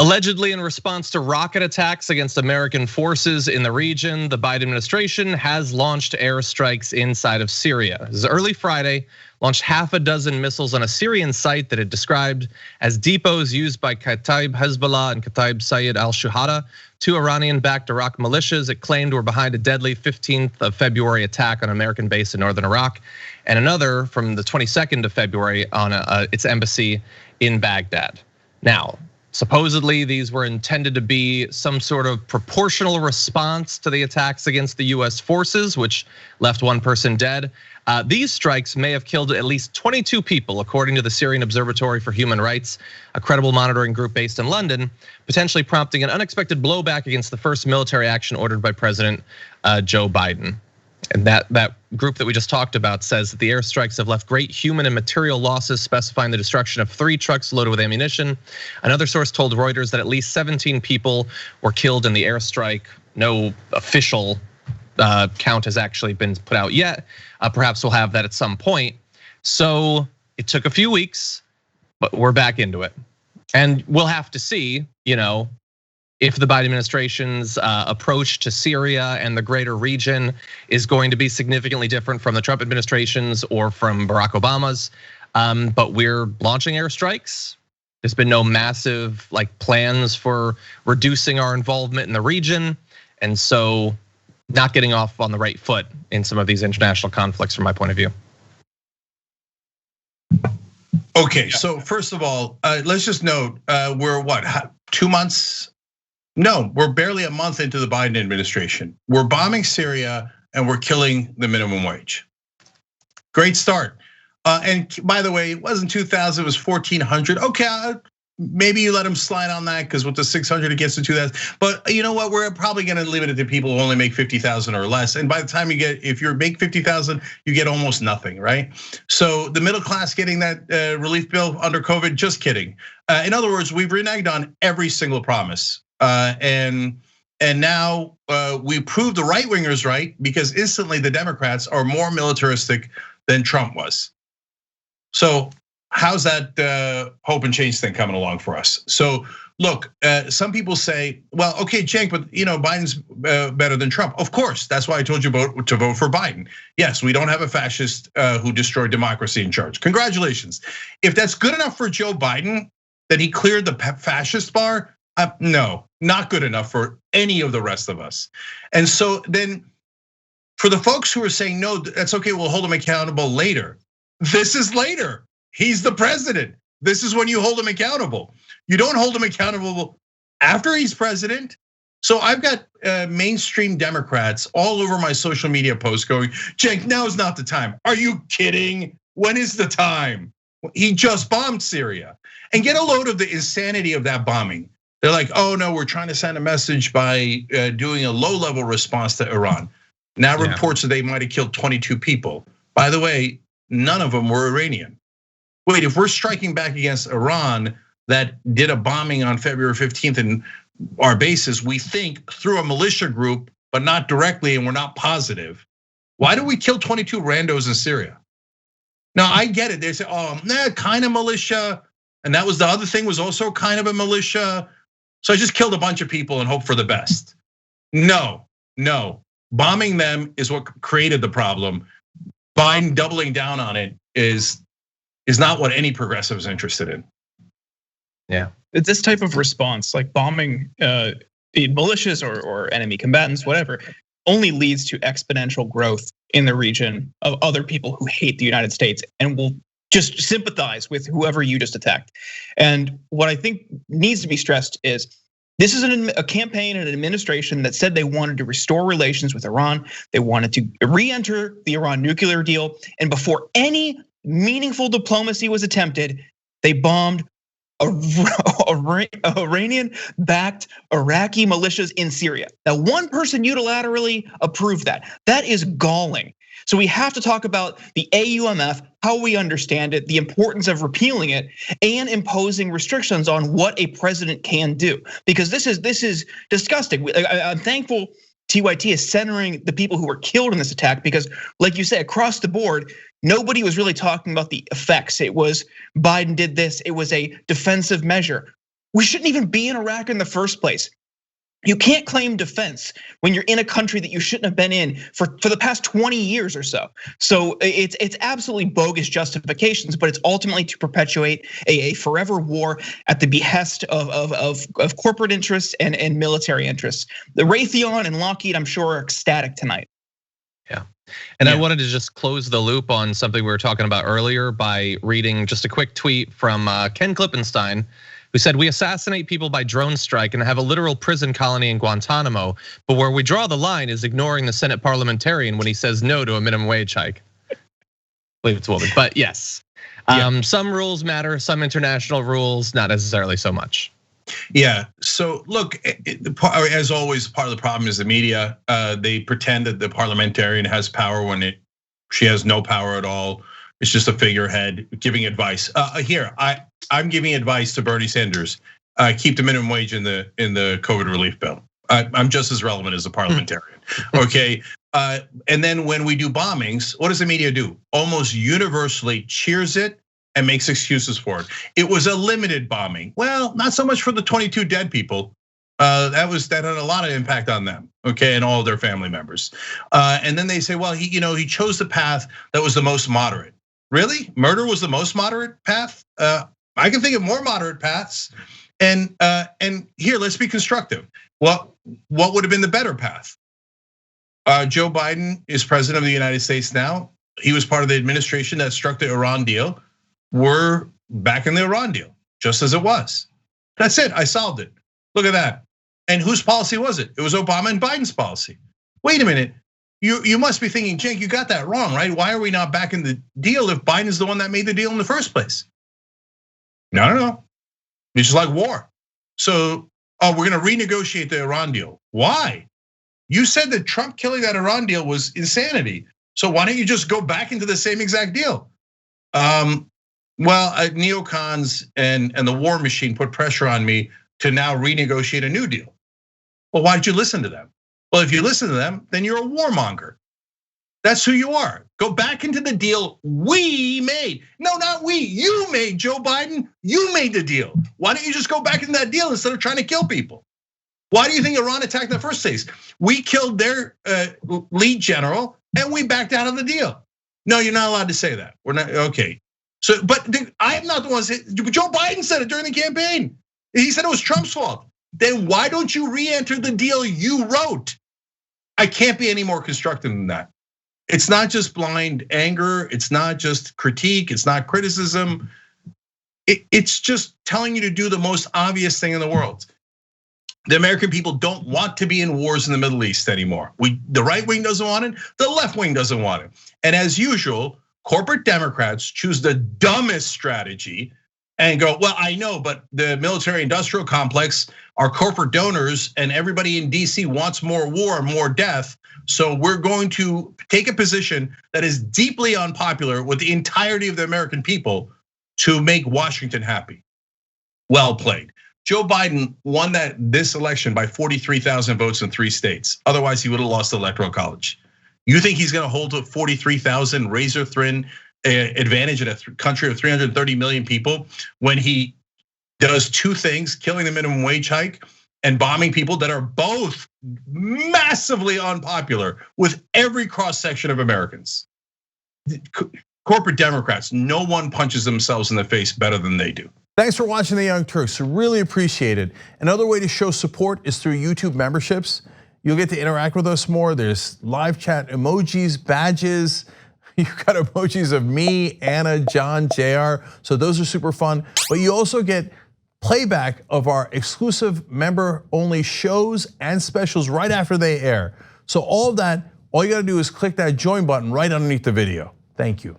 Allegedly in response to rocket attacks against American forces in the region, the Biden administration has launched airstrikes inside of Syria. This is early Friday, launched half a dozen missiles on a Syrian site that it described as depots used by Kataib Hezbollah and Kataib Sayyid al-Shuhada, two Iranian-backed Iraq militias it claimed were behind a deadly 15th of February attack on an American base in northern Iraq, and another from the 22nd of February on its embassy in Baghdad. Now, supposedly, these were intended to be some sort of proportional response to the attacks against the US forces, which left one person dead. These strikes may have killed at least 22 people, according to the Syrian Observatory for Human Rights, a credible monitoring group based in London, potentially prompting an unexpected blowback against the first military action ordered by President Joe Biden. And that group that we just talked about says that the airstrikes have left great human and material losses, specifying the destruction of 3 trucks loaded with ammunition. Another source told Reuters that at least 17 people were killed in the airstrike. No official count has actually been put out yet. Perhaps we'll have that at some point. So it took a few weeks, but we're back into it. And we'll have to see, if the Biden administration's approach to Syria and the greater region is going to be significantly different from the Trump administration's or from Barack Obama's. But we're launching airstrikes. There's been no massive plans for reducing our involvement in the region. And so not getting off on the right foot in some of these international conflicts from my point of view. Okay, so first of all, let's just note, we're what, 2 months? No, we're barely a month into the Biden administration. We're bombing Syria and we're killing the minimum wage. Great start. And by the way, it wasn't 2,000, it was 1,400. Okay, maybe you let him slide on that because with the 600 it gets to 2,000. But you know what? We're probably going to limit it to people who only make 50,000 or less. And by the time if you make 50,000, you get almost nothing, right? So the middle class getting that relief bill under COVID, just kidding. In other words, we've reneged on every single promise. And now we proved the right wingers right because instantly the Democrats are more militaristic than Trump was. So how's that hope and change thing coming along for us? So look, some people say, well, okay, Cenk, but Biden's better than Trump. Of course, that's why I told you to vote for Biden. Yes, we don't have a fascist who destroyed democracy in charge. Congratulations. If that's good enough for Joe Biden, that he cleared the fascist bar, no, not good enough for any of the rest of us. And so then for the folks who are saying, no, that's okay, we'll hold him accountable later. This is later. He's the president. This is when you hold him accountable. You don't hold him accountable after he's president. So I've got mainstream Democrats all over my social media posts going, Cenk, now is not the time. Are you kidding? When is the time? He just bombed Syria. And get a load of the insanity of that bombing. They're like, oh no, we're trying to send a message by doing a low-level response to Iran. Now reports that they might have killed 22 people. By the way, none of them were Iranian. Wait, if we're striking back against Iran that did a bombing on February 15th in our bases, we think through a militia group, but not directly, and we're not positive. Why do we kill 22 randos in Syria? Now I get it. They say, oh, kind of militia, and that was the other thing was also kind of a militia. So I just killed a bunch of people and hope for the best. No, bombing them is what created the problem. Biden doubling down on it is not what any progressive is interested in. Yeah, this type of response, like bombing militias or enemy combatants, whatever, only leads to exponential growth in the region of other people who hate the United States and will just sympathize with whoever you just attacked. And what I think needs to be stressed is this is a campaign and an administration that said they wanted to restore relations with Iran. They wanted to re-enter the Iran nuclear deal. And before any meaningful diplomacy was attempted, they bombed Iranian-backed Iraqi militias in Syria. Now, one person unilaterally approved that. That is galling. So we have to talk about the AUMF, how we understand it, the importance of repealing it, and imposing restrictions on what a president can do. Because this is disgusting. I'm thankful TYT is centering the people who were killed in this attack because, like you said, across the board, nobody was really talking about the effects. It was Biden did this. It was a defensive measure. we shouldn't even be in Iraq in the first place. You can't claim defense when you're in a country that you shouldn't have been in for the past 20 years or so. So it's absolutely bogus justifications, but it's ultimately to perpetuate a forever war at the behest of corporate interests and military interests. The Raytheon and Lockheed, I'm sure, are ecstatic tonight. Yeah. And I wanted to just close the loop on something we were talking about earlier by reading just a quick tweet from Ken Klippenstein, who said, we assassinate people by drone strike and have a literal prison colony in Guantanamo. But where we draw the line is ignoring the Senate parliamentarian when he says no to a minimum wage hike. I believe it's a woman, but yes. Some rules matter, some international rules, not necessarily so much. Yeah, so look, as always, part of the problem is the media. They pretend that the parliamentarian has power when she has no power at all. It's just a figurehead giving advice. Here, I'm giving advice to Bernie Sanders. Keep the minimum wage in the COVID relief bill. I'm just as relevant as a parliamentarian. Okay, and then when we do bombings, what does the media do? Almost universally cheers it and makes excuses for it. It was a limited bombing. Well, not so much for the 22 dead people. That had a lot of impact on them, okay, and all of their family members. And then they say, well, he chose the path that was the most moderate. Really? Murder was the most moderate path? I can think of more moderate paths. And here, let's be constructive. What would have been the better path? Joe Biden is president of the United States now. He was part of the administration that struck the Iran deal. We're back in the Iran deal, just as it was. That's it, I solved it. Look at that. And whose policy was it? It was Obama and Biden's policy. Wait a minute. You must be thinking, Cenk, you got that wrong, right? Why are we not back in the deal if Biden is the one that made the deal in the first place? No. It's just like war. So, we're gonna renegotiate the Iran deal. Why? You said that Trump killing that Iran deal was insanity. So why don't you just go back into the same exact deal? Well, neocons and the war machine put pressure on me to now renegotiate a new deal. Well, why did you listen to them? Well, if you listen to them, then you're a warmonger. That's who you are. Go back into the deal we made. No, not we, you made, Joe Biden. You made the deal. Why don't you just go back into that deal instead of trying to kill people? Why do you think Iran attacked in the first place? We killed their lead general and we backed out of the deal. No, you're not allowed to say that. We're not, okay. So, but I am not the one saying, Joe Biden said it during the campaign. He said it was Trump's fault. Then why don't you re-enter the deal you wrote? I can't be any more constructive than that. It's not just blind anger. It's not just critique. It's not criticism. It's just telling you to do the most obvious thing in the world. The American people don't want to be in wars in the Middle East anymore. The right wing doesn't want it. The left wing doesn't want it. And as usual, corporate Democrats choose the dumbest strategy and go, well, I know, but the military industrial complex are corporate donors and everybody in DC wants more war, more death. So we're going to take a position that is deeply unpopular with the entirety of the American people to make Washington happy. Well played. Joe Biden won this election by 43,000 votes in 3 states. Otherwise, he would have lost the Electoral College. You think he's going to hold a 43,000 razor thin advantage in a country of 330 million people when he does 2 things, killing the minimum wage hike and bombing people that are both massively unpopular with every cross section of Americans? Corporate Democrats, no one punches themselves in the face better than they do. Thanks for watching The Young Turks, really appreciate it. Another way to show support is through YouTube memberships. You'll get to interact with us more. There's live chat emojis, badges. You've got emojis of me, Anna, John, JR. So those are super fun. But you also get playback of our exclusive member-only shows and specials right after they air. So all of that, all you gotta do is click that join button right underneath the video. Thank you.